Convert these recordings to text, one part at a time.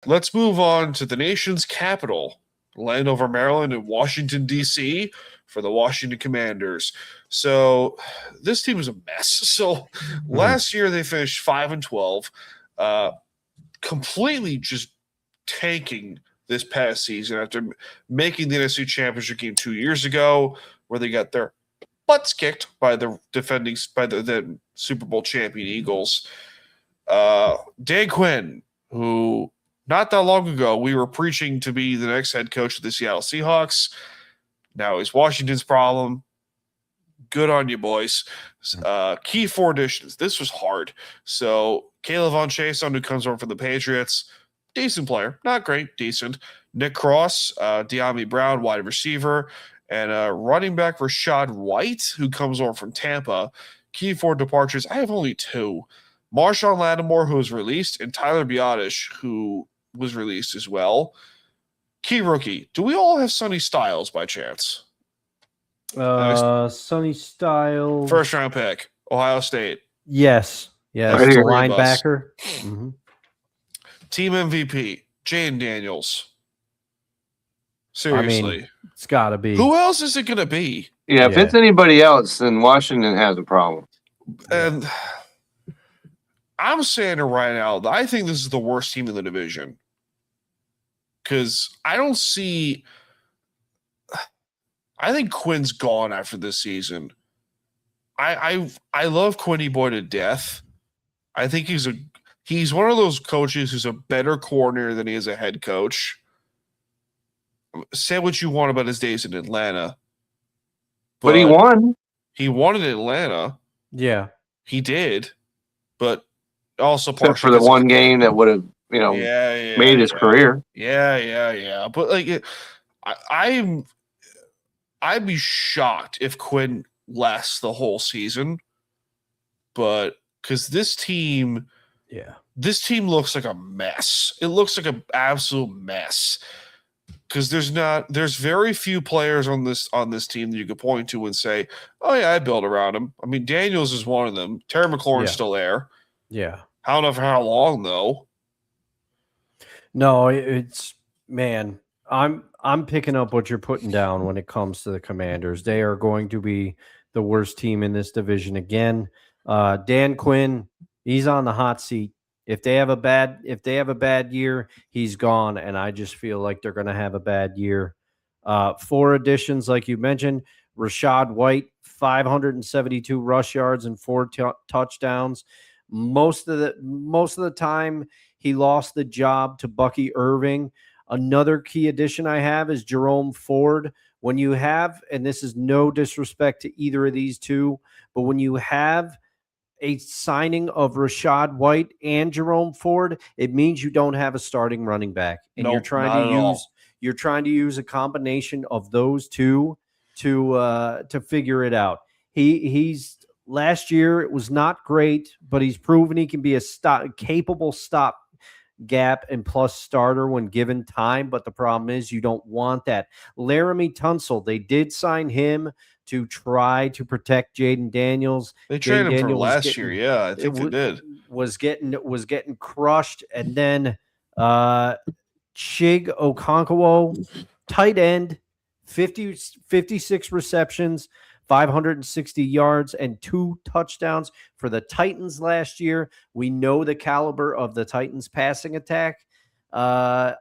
let's move on to the nation's capital, Landover, Maryland, and Washington, D.C. for the Washington Commanders. So this team is a mess. So last year they finished 5-12, completely just tanking this past season after making the NFC Championship game 2 years ago, where they got their butts kicked by the Super Bowl champion Eagles. Dan Quinn, who not that long ago we were preaching to be the next head coach of the Seattle Seahawks, now he's Washington's problem. Good on you, boys. Key 4 additions. This was hard. So Caleb Von Chason, who comes over from the Patriots, decent player, not great, decent. Nick Cross, De'Ami Brown, wide receiver, and running back Rachaad White, who comes over from Tampa. Key 4 departures. I have only 2. Marshawn Lattimore, who was released, and Tyler Biadasz, who was released as well. Key rookie. Do we all have Sonny Styles by chance? Sonny Styles. First round pick, Ohio State. Yes. Yes. Right, linebacker. Mm-hmm. Team MVP, Jaden Daniels. Seriously. I mean, it's got to be. Who else is it going to be? Yeah, if it's anybody else, then Washington has a problem. And I'm saying it right now, I think this is the worst team in the division. Because I don't see – I think Quinn's gone after this season. I love Quinny Boy to death. I think he's one of those coaches who's a better coordinator than he is a head coach. Say what you want about his days in Atlanta. But he won. He won in Atlanta. Yeah. He did. But also except for the one game that would have, made his career. Yeah. But like I'd be shocked if Quinn lasts the whole season. But because this team looks like a mess. It looks like an absolute mess. Because there's very few players on this team that you could point to and say, oh yeah, I built around him. I mean, Daniels is one of them. Terry McLaurin's still there. Yeah. I don't know for how long though. No, it's man. I'm picking up what you're putting down when it comes to the Commanders. They are going to be the worst team in this division again. Dan Quinn, he's on the hot seat. If they have a bad year, he's gone, and I just feel like they're going to have a bad year. 4 additions, like you mentioned, Rachaad White, 572 rush yards and 4 touchdowns. Most of the time, he lost the job to Bucky Irving. Another key addition I have is Jerome Ford. When you have, and this is no disrespect to either of these two, but when you have a signing of Rachaad White and Jerome Ford, it means you don't have a starting running back, and you're trying to use a combination of those two to figure it out. He's last year it was not great, but he's proven he can be a capable stop gap and plus starter when given time. But the problem is you don't want that. Laramie Tunsil, they did sign him to try to protect Jaden Daniels. They traded him for last year. Yeah, I think they did. Was getting crushed. And then Chig Okonkwo, tight end, 56 receptions, 560 yards, and 2 touchdowns for the Titans last year. We know the caliber of the Titans passing attack. I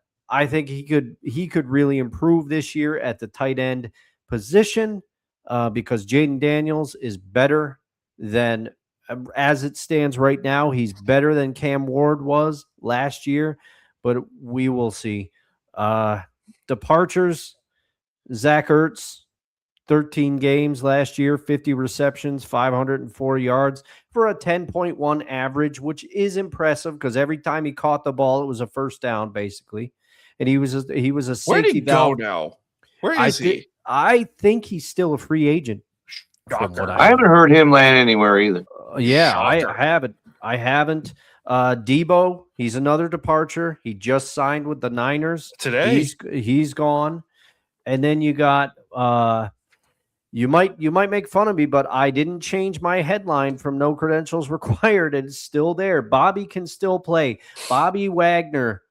think he could really improve this year at the tight end position. Because Jaden Daniels is better than, as it stands right now, he's better than Cam Ward was last year, but we will see. Departures, Zach Ertz, 13 games last year, 50 receptions, 504 yards for a 10.1 average, which is impressive because every time he caught the ball, it was a first down basically. And he was a safety. Where did he go now? Where is he? I think he's still a free agent. I haven't heard him land anywhere either. I haven't. Debo, he's another departure. He just signed with the Niners today. He's gone. And then you got you might make fun of me, but I didn't change my headline from no credentials required. It's still there. Bobby can still play. Bobby Wagner,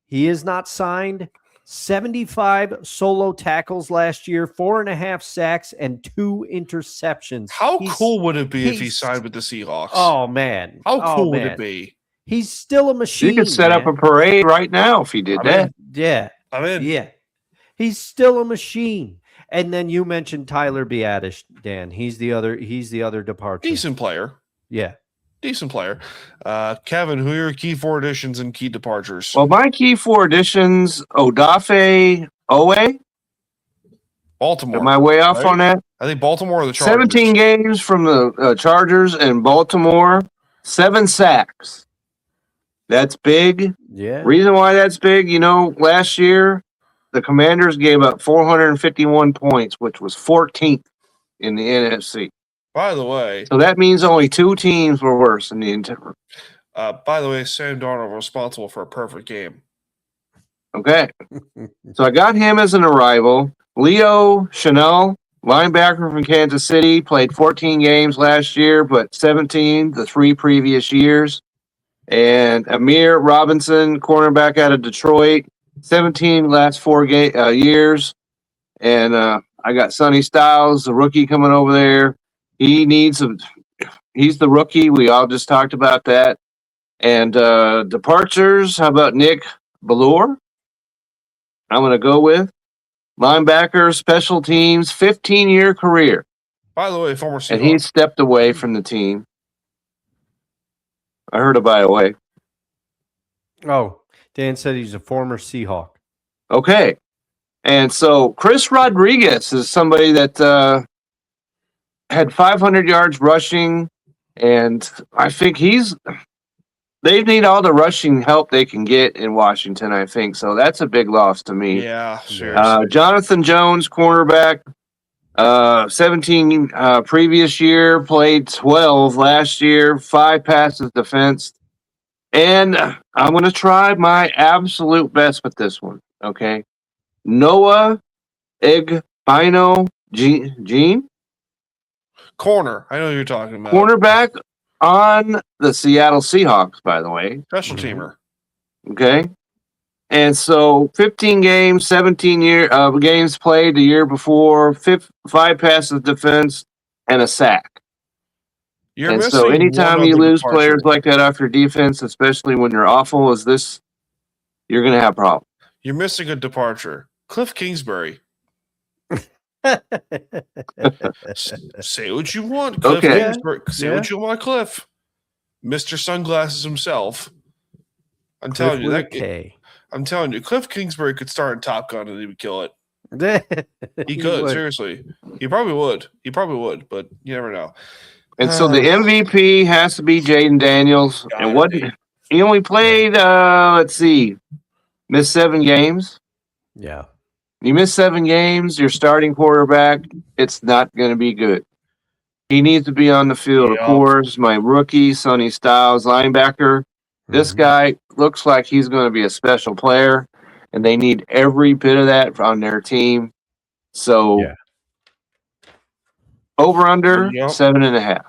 He is not signed. 75 solo tackles last year, 4.5 sacks, and 2 interceptions. How cool would it be if he signed with the Seahawks? Oh, man. How cool would it be? He's still a machine. You could set up a parade right now if he did that. Yeah. I'm in. Yeah. He's still a machine. And then you mentioned Tyler Biadasz, Dan. He's the other departure. Decent player. Yeah. Decent player. Kevin, who are your key 4 additions and key departures? Well, my key 4 additions, Odafe Owe. Baltimore. Am I way off on that? I think Baltimore or the Chargers. 17 games from the Chargers and Baltimore, 7 sacks. That's big. Yeah. Reason why that's big, last year, the Commanders gave up 451 points, which was 14th in the NFC. By the way. So that means only 2 teams were worse in the interior. By the way, Sam Darnold responsible for a perfect game. Okay. So I got him as an arrival. Leo Chanel, linebacker from Kansas City, played 14 games last year, but 17 the 3 previous years. And Amir Robinson, cornerback out of Detroit, 17 last 4 years. And I got Sonny Styles, the rookie, coming over there. He's the rookie. We all just talked about that. And departures, how about Nick Ballure? I'm going to go with linebacker, special teams, 15-year career. By the way, former Seahawks. And he stepped away from the team. I heard about it way. Oh, Dan said he's a former Seahawk. Okay. And so Chris Rodriguez is somebody that had 500 yards rushing, and I think they need all the rushing help they can get in Washington, I think. So that's a big loss to me. Yeah, sure. Jonathan Jones, cornerback, 17 previous year, played 12 last year, 5 passes defense. And I'm going to try my absolute best with this one, okay? Noah Egbino Jean? Corner. I know who you're talking about. Cornerback on the Seattle Seahawks, by the way. Special teamer. Okay. And so 15 games, 17 games played the year before, 5 passes defense, and a sack. And so anytime you lose players like that off your defense, especially when you're awful as this, you're going to have problems. You're missing a departure. Cliff Kingsbury. Say what you want, Cliff Kingsbury. Say what you want, Cliff. Mr. Sunglasses himself. I'm telling you, Cliff Kingsbury could start in Top Gun and he would kill it. He could, seriously. He probably would, but you never know. And so the MVP has to be Jaden Daniels. And what he only played, missed 7 games. Yeah. You miss 7 games, your starting quarterback, it's not going to be good. He needs to be on the field. Of course, my rookie, Sonny Styles, linebacker. This guy looks like he's going to be a special player, and they need every bit of that on their team. So, over under 7.5.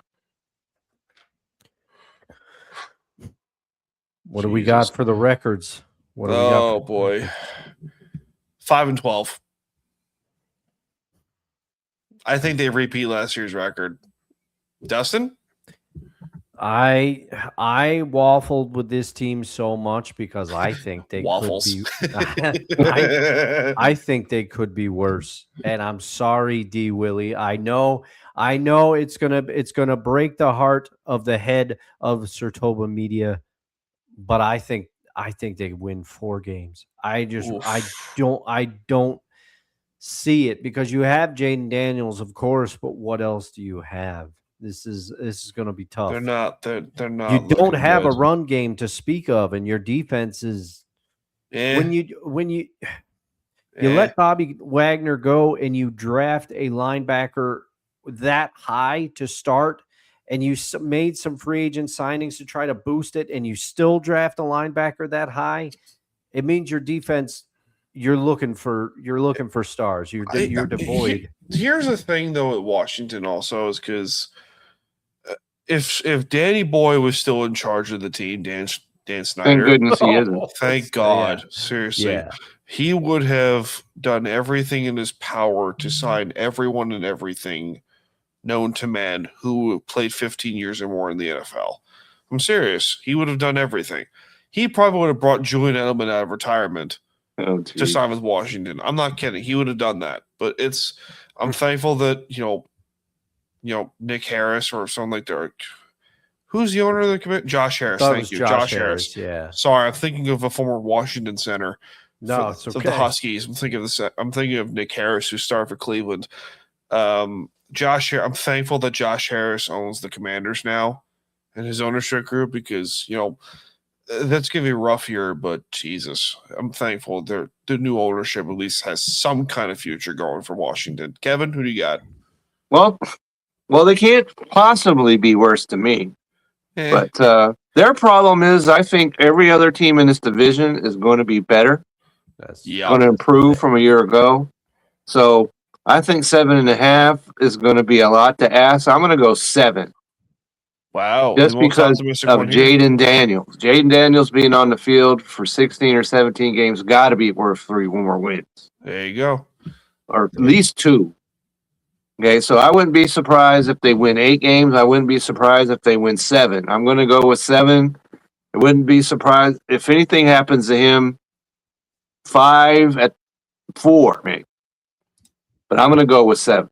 What do we got for the records? Boy. 5-12. I think they repeat last year's record. Dustin? I waffled with this team so much because I think they Waffles. could be I think they could be worse. And I'm sorry, D Willie. I know it's gonna break the heart of the head of Sertoba Media, but I think they win 4 games. I don't see it because you have Jaden Daniels, of course, but what else do you have? This is going to be tough. They're not. You don't have a run game to speak of, and your defense is when you let Bobby Wagner go and you draft a linebacker that high to start, and you made some free agent signings to try to boost it, and you still draft a linebacker that high, it means your defense. You're looking for stars. You're devoid. Here's the thing, though, at Washington also is because if Danny Boy was still in charge of the team, Dan Dan Thank Snyder. goodness he isn't. Thank God. Seriously. Yeah. He would have done everything in his power to sign everyone and everything known to man who played 15 years or more in the NFL. I'm serious. He would have done everything. He probably would have brought Julian Edelman out of retirement Oh, to geez. sign with Washington. I'm not kidding. He would have done that. But I'm thankful that, Nick Harris or something like that. Who's the owner of the committee? Josh Harris. Thought it Thank was you. Josh Harris. Yeah. Sorry, I'm thinking of a former Washington center. No, it's okay. Of the Huskies. I'm thinking of Nick Harris, who started for Cleveland. Josh, I'm thankful that Josh Harris owns the Commanders now and his ownership group because that's gonna be a rough year. But Jesus, I'm thankful the new ownership at least has some kind of future going for Washington. Kevin, who do you got? Well, they can't possibly be worse than me. But their problem is, I think every other team in this division is going to be better. That's Going to improve from a year ago. So I think 7.5 is going to be a lot to ask. I'm going to go 7. Wow, Just the most because optimistic of one here. Jaden Daniels. Jaden Daniels being on the field for 16 or 17 games got to be worth 3 more wins. There you go. Or at least 2. Okay, so I wouldn't be surprised if they win 8 games. I wouldn't be surprised if they win 7. I'm going to go with 7. I wouldn't be surprised if anything happens to him 5 at 4, maybe. But I'm going to go with 7.